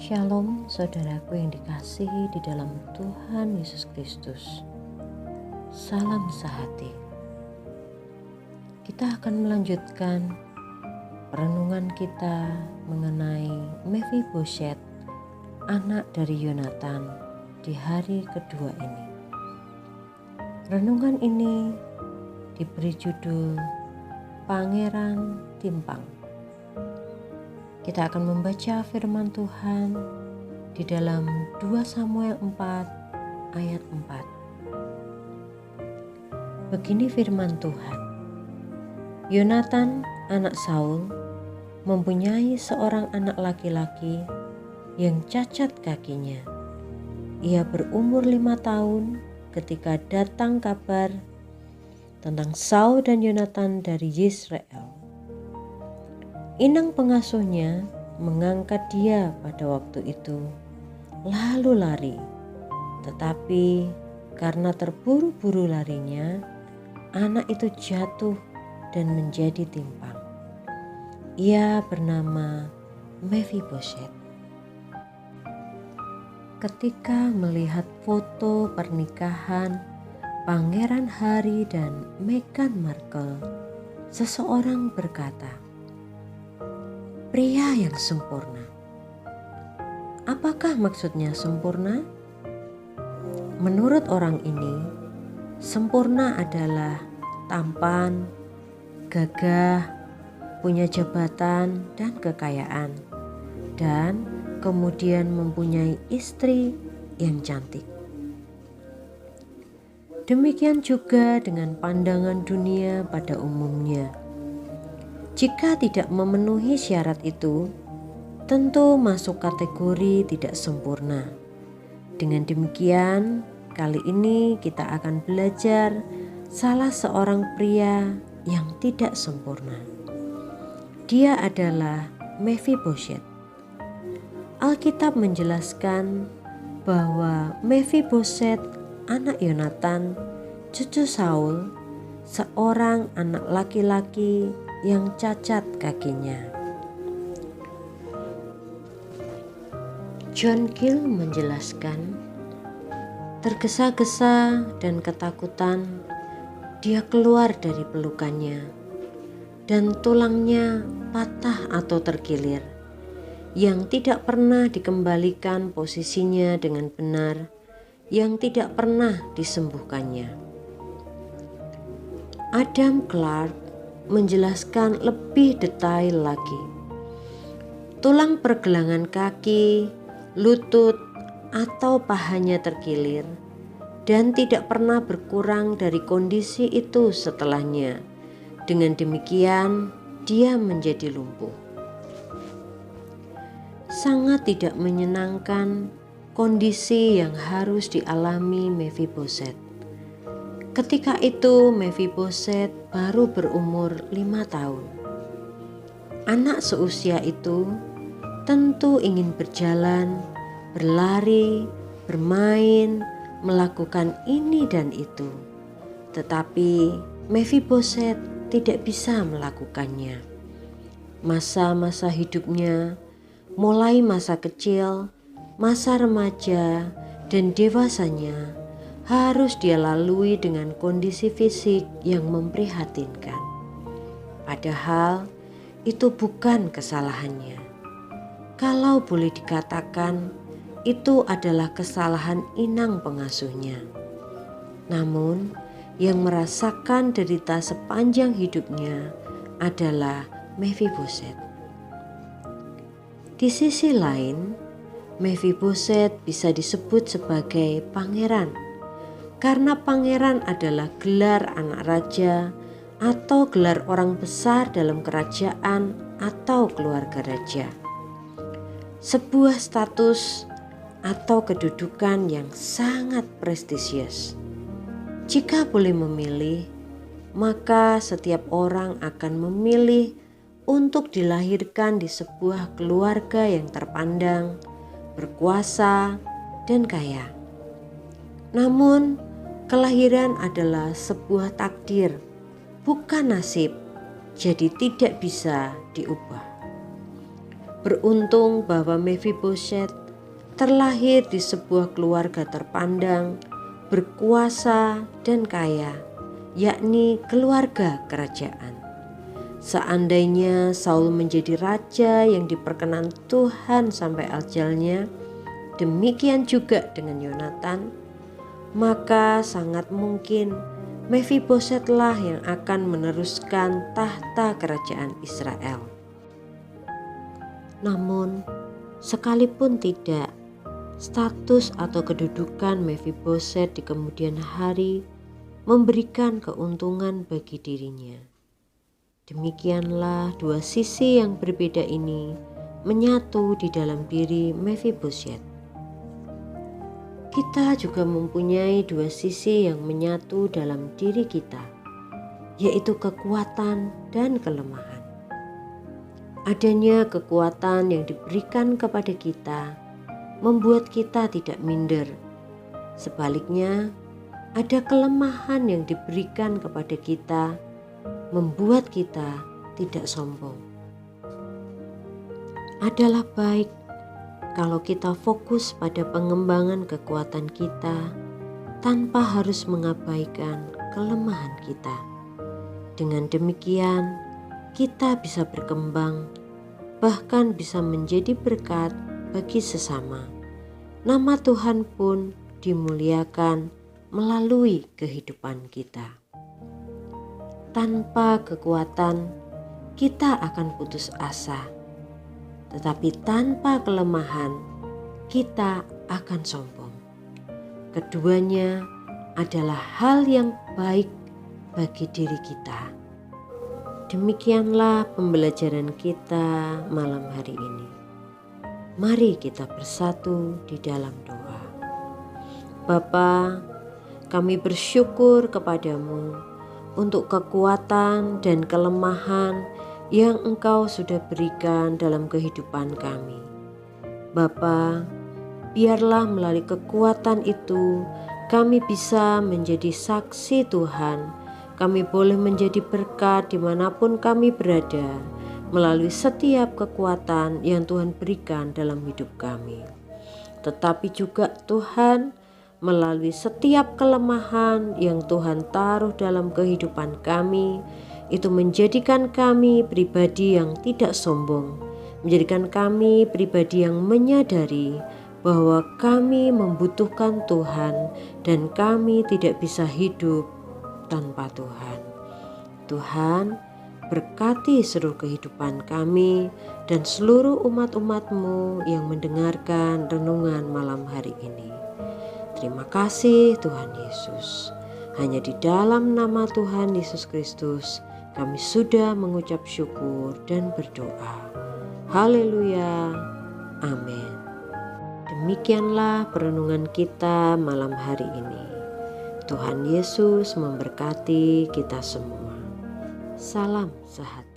Shalom saudaraku yang dikasihi di dalam Tuhan Yesus Kristus. Salam sehati. Kita akan melanjutkan renungan kita mengenai Mephiboset, anak dari Yonatan, di hari kedua ini. Renungan ini diberi judul Pangeran Timpang. Kita akan membaca firman Tuhan di dalam 2 Samuel 4 ayat 4. Begini firman Tuhan. Yonatan anak Saul mempunyai seorang anak laki-laki yang cacat kakinya. Ia berumur 5 tahun ketika datang kabar tentang Saul dan Yonatan dari Yisrael. Inang pengasuhnya mengangkat dia pada waktu itu, lalu lari. Tetapi karena terburu-buru larinya, anak itu jatuh dan menjadi timpang. Ia bernama Mephiboset. Ketika melihat foto pernikahan Pangeran Harry dan Meghan Markle, seseorang berkata, "Pria yang sempurna." Apakah maksudnya sempurna? Menurut orang ini, sempurna adalah tampan, gagah, punya jabatan dan kekayaan, dan kemudian mempunyai istri yang cantik. Demikian juga dengan pandangan dunia pada umumnya. Jika tidak memenuhi syarat itu, tentu masuk kategori tidak sempurna. Dengan demikian, kali ini kita akan belajar salah seorang pria yang tidak sempurna. Dia adalah Mephiboset. Alkitab menjelaskan bahwa Mephiboset, anak Yonatan, cucu Saul, seorang anak laki-laki yang cacat kakinya. John Gill menjelaskan, tergesa-gesa dan ketakutan dia keluar dari pelukannya, dan tulangnya patah atau terkilir, yang tidak pernah dikembalikan posisinya dengan benar, yang tidak pernah disembuhkannya. Adam Clarke menjelaskan lebih detail lagi. Tulang pergelangan kaki, lutut, atau pahanya terkilir dan tidak pernah berkurang dari kondisi itu setelahnya. Dengan demikian, dia menjadi lumpuh. Sangat tidak menyenangkan kondisi yang harus dialami Mephiboset. Ketika itu Mephiboset baru berumur 5 tahun. Anak seusia itu tentu ingin berjalan, berlari, bermain, melakukan ini dan itu. Tetapi Mephiboset tidak bisa melakukannya. Masa-masa hidupnya, mulai masa kecil, masa remaja, dan dewasanya, harus dia lalui dengan kondisi fisik yang memprihatinkan. Padahal itu bukan kesalahannya. Kalau boleh dikatakan, itu adalah kesalahan inang pengasuhnya. Namun, yang merasakan derita sepanjang hidupnya adalah Mephiboset. Di sisi lain, Mephiboset bisa disebut sebagai pangeran, karena pangeran adalah gelar anak raja atau gelar orang besar dalam kerajaan atau keluarga raja. Sebuah status atau kedudukan yang sangat prestisius. Jika boleh memilih, maka setiap orang akan memilih untuk dilahirkan di sebuah keluarga yang terpandang, berkuasa, dan kaya. Namun, kelahiran adalah sebuah takdir, bukan nasib, jadi tidak bisa diubah. Beruntung bahwa Mephibosheth terlahir di sebuah keluarga terpandang, berkuasa dan kaya, yakni keluarga kerajaan. Seandainya Saul menjadi raja yang diperkenan Tuhan sampai ajalnya, demikian juga dengan Yonatan, maka sangat mungkin Mephibosheth-lah yang akan meneruskan tahta kerajaan Israel. Namun, sekalipun tidak, status atau kedudukan Mephibosheth di kemudian hari memberikan keuntungan bagi dirinya. Demikianlah dua sisi yang berbeda ini menyatu di dalam diri Mephibosheth. Kita juga mempunyai dua sisi yang menyatu dalam diri kita, yaitu kekuatan dan kelemahan. Adanya kekuatan yang diberikan kepada kita membuat kita tidak minder. Sebaliknya, ada kelemahan yang diberikan kepada kita membuat kita tidak sombong. Adalah baik kalau kita fokus pada pengembangan kekuatan kita tanpa harus mengabaikan kelemahan kita. Dengan demikian, kita bisa berkembang, bahkan bisa menjadi berkat bagi sesama. Nama Tuhan pun dimuliakan melalui kehidupan kita. Tanpa kekuatan, kita akan putus asa. Tetapi tanpa kelemahan, kita akan sombong. Keduanya adalah hal yang baik bagi diri kita. Demikianlah pembelajaran kita malam hari ini. Mari kita bersatu di dalam doa. Bapa, kami bersyukur kepadamu untuk kekuatan dan kelemahan yang Engkau sudah berikan dalam kehidupan kami. Bapa, biarlah melalui kekuatan itu kami bisa menjadi saksi Tuhan. Kami boleh menjadi berkat dimanapun kami berada melalui setiap kekuatan yang Tuhan berikan dalam hidup kami. Tetapi juga Tuhan, melalui setiap kelemahan yang Tuhan taruh dalam kehidupan kami, itu menjadikan kami pribadi yang tidak sombong, menjadikan kami pribadi yang menyadari bahwa kami membutuhkan Tuhan dan kami tidak bisa hidup tanpa Tuhan. Tuhan, berkati seluruh kehidupan kami dan seluruh umat-umat-Mu yang mendengarkan renungan malam hari ini. Terima kasih Tuhan Yesus. Hanya di dalam nama Tuhan Yesus Kristus kami sudah mengucap syukur dan berdoa. Haleluya. Amin. Demikianlah perenungan kita malam hari ini. Tuhan Yesus memberkati kita semua. Salam sehat.